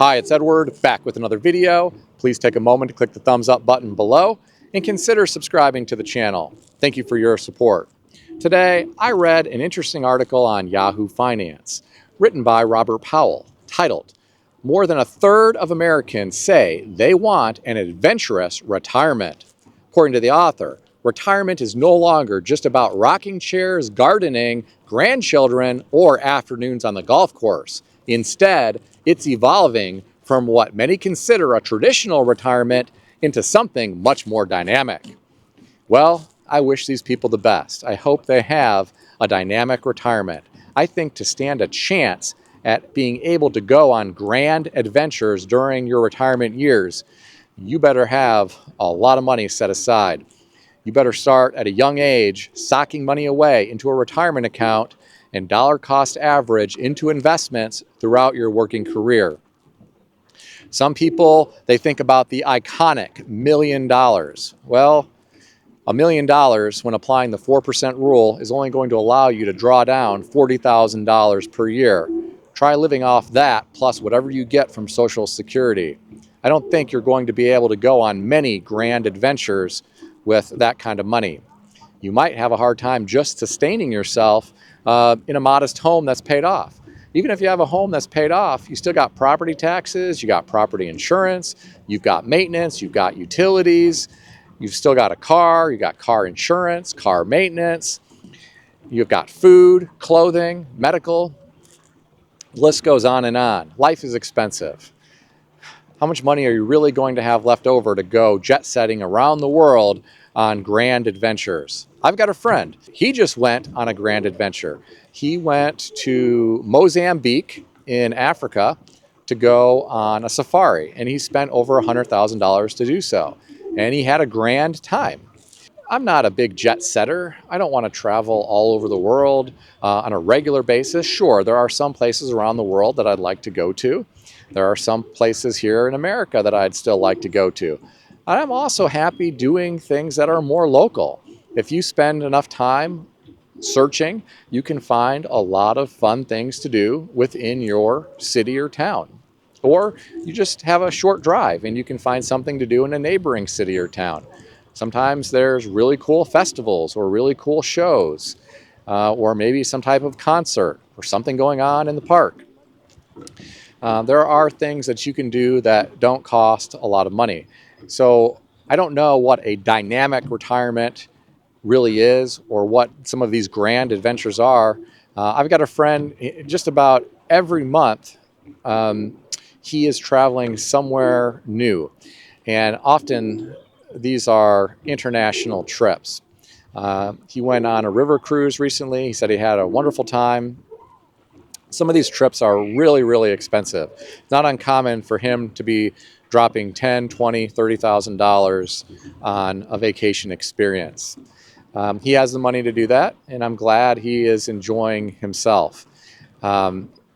Hi, it's Edward, back with another video. Please take a moment to click the thumbs up button below and consider subscribing to the channel. Thank you for your support. Today, I read an interesting article on Yahoo Finance, written by Robert Powell, titled, "More than a third of Americans say they want an adventurous retirement." According to the author, retirement is no longer just about rocking chairs, gardening, grandchildren, or afternoons on the golf course. Instead, it's evolving from what many consider a traditional retirement into something much more dynamic. Well, I wish these people the best. I hope they have a dynamic retirement. I think to stand a chance at being able to go on grand adventures during your retirement years, you better have a lot of money set aside. You better start at a young age socking money away into a retirement account and dollar cost average into investments throughout your working career. Some people, they think about the iconic $1 million. Well, $1 million, when applying the 4% rule, is only going to allow you to draw down $40,000 per year. Try living off that plus whatever you get from Social Security. I don't think you're going to be able to go on many grand adventures with that kind of money. You might have a hard time just sustaining yourself in a modest home that's paid off. Even if you have a home that's paid off, you still got property taxes, you got property insurance, you've got maintenance, you've got utilities, you've still got a car, you got car insurance, car maintenance, you've got food, clothing, medical. The list goes on and on. Life is expensive. How much money are you really going to have left over to go jet setting around the world on grand adventures? I've got a friend. He just went on a grand adventure. He went to Mozambique in Africa to go on a safari, and he spent over $100,000 to do so. And he had a grand time. I'm not a big jet setter. I don't want to travel all over the world on a regular basis. Sure, there are some places around the world that I'd like to go to. There are some places here in America that I'd still like to go to. I'm also happy doing things that are more local. If you spend enough time searching, you can find a lot of fun things to do within your city or town. Or you just have a short drive and you can find something to do in a neighboring city or town. Sometimes there's really cool festivals or really cool shows, or maybe some type of concert or something going on in the park. There are things that you can do that don't cost a lot of money. So I don't know what a dynamic retirement really is or what some of these grand adventures are. I've got a friend just about every month. He is traveling somewhere new, and often these are international trips. He went on a river cruise recently. He said he had a wonderful time. Some of these trips are really, really expensive. It's not uncommon for him to be dropping $10,000, $20,000, $30,000 on a vacation experience. He has the money to do that, and I'm glad he is enjoying himself.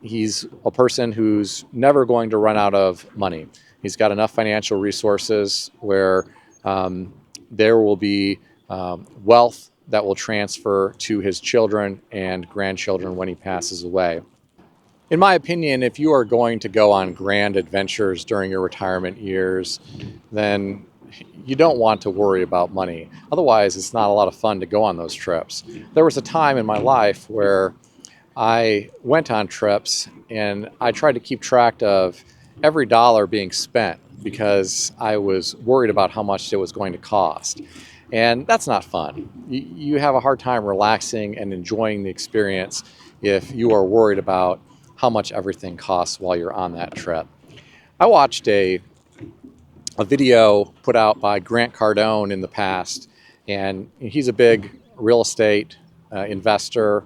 He's a person who's never going to run out of money. He's got enough financial resources where there will be wealth that will transfer to his children and grandchildren when he passes away. In my opinion, if you are going to go on grand adventures during your retirement years, then you don't want to worry about money. Otherwise, it's not a lot of fun to go on those trips. There was a time in my life where I went on trips and I tried to keep track of every dollar being spent because I was worried about how much it was going to cost. And that's not fun. You have a hard time relaxing and enjoying the experience if you are worried about how much everything costs while you're on that trip. I watched a video put out by Grant Cardone in the past, and he's a big real estate investor,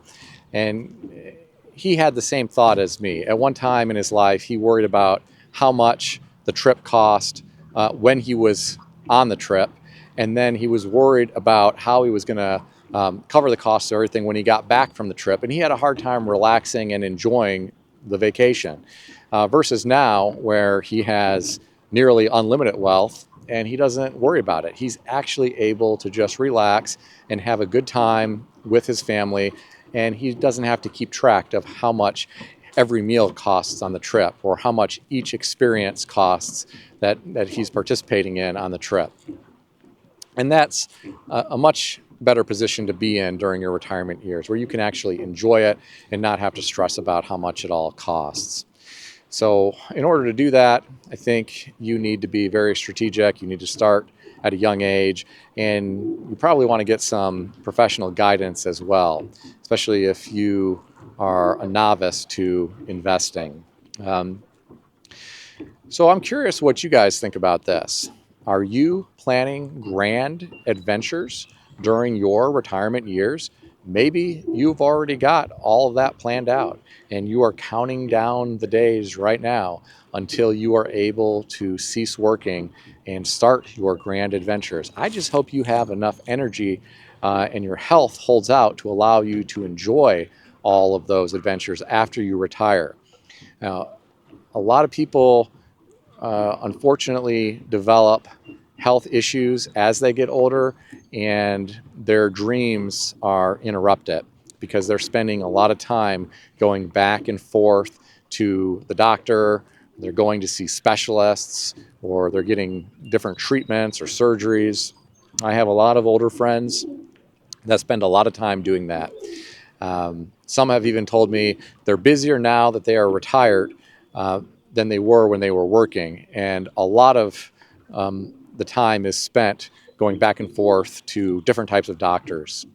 and he had the same thought as me. At one time in his life, he worried about how much the trip cost when he was on the trip, and then he was worried about how he was going to cover the cost of everything when he got back from the trip, and he had a hard time relaxing and enjoying the vacation versus now where he has nearly unlimited wealth and he doesn't worry about it. He's actually able to just relax and have a good time with his family, and he doesn't have to keep track of how much every meal costs on the trip, or how much each experience costs that he's participating in on the trip. And that's a much better position to be in during your retirement years, where you can actually enjoy it and not have to stress about how much it all costs. So in order to do that, I think you need to be very strategic. You need to start at a young age, and you probably want to get some professional guidance as well, especially if you are a novice to investing. So I'm curious what you guys think about this. Are you planning grand adventures during your retirement years? Maybe you've already got all of that planned out and you are counting down the days right now until you are able to cease working and start your grand adventures. I just hope you have enough energy and your health holds out to allow you to enjoy all of those adventures after you retire. Now, a lot of people unfortunately develop health issues as they get older, and their dreams are interrupted because they're spending a lot of time going back and forth to the doctor, they're going to see specialists, or they're getting different treatments or surgeries. I have a lot of older friends that spend a lot of time doing that. Some have even told me they're busier now that they are retired than they were when they were working, and a lot of the time is spent going back and forth to different types of doctors,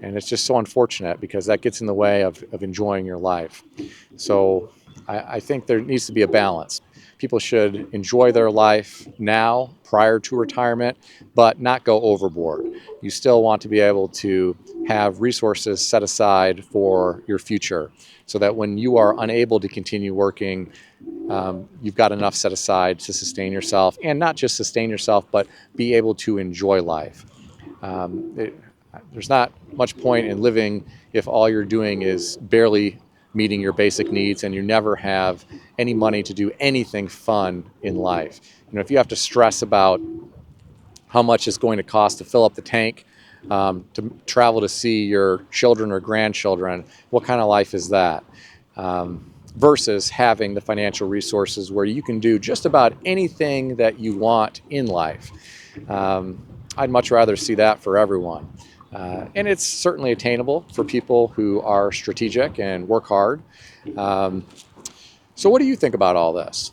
and it's just so unfortunate because that gets in the way of enjoying your life. So I think there needs to be a balance. People should enjoy their life now prior to retirement, but not go overboard. You still want to be able to have resources set aside for your future so that when you are unable to continue working, you've got enough set aside to sustain yourself, and not just sustain yourself, but be able to enjoy life. There's not much point in living if all you're doing is barely meeting your basic needs and you never have any money to do anything fun in life. If you have to stress about how much it's going to cost to fill up the tank, to travel to see your children or grandchildren, what kind of life is that? Versus having the financial resources where you can do just about anything that you want in life. I'd much rather see that for everyone. And it's certainly attainable for people who are strategic and work hard. So what do you think about all this?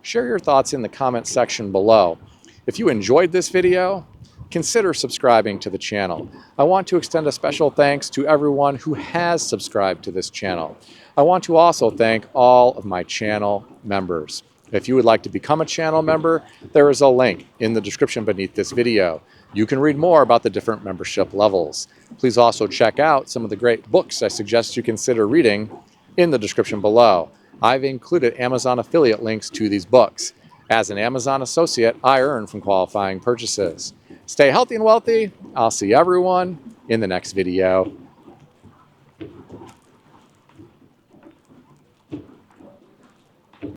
Share your thoughts in the comment section below. If you enjoyed this video, consider subscribing to the channel. I want to extend a special thanks to everyone who has subscribed to this channel. I want to also thank all of my channel members. If you would like to become a channel member, there is a link in the description beneath this video. You can read more about the different membership levels. Please also check out some of the great books I suggest you consider reading in the description below. I've included Amazon affiliate links to these books. As an Amazon associate, I earn from qualifying purchases. Stay healthy and wealthy. I'll see everyone in the next video.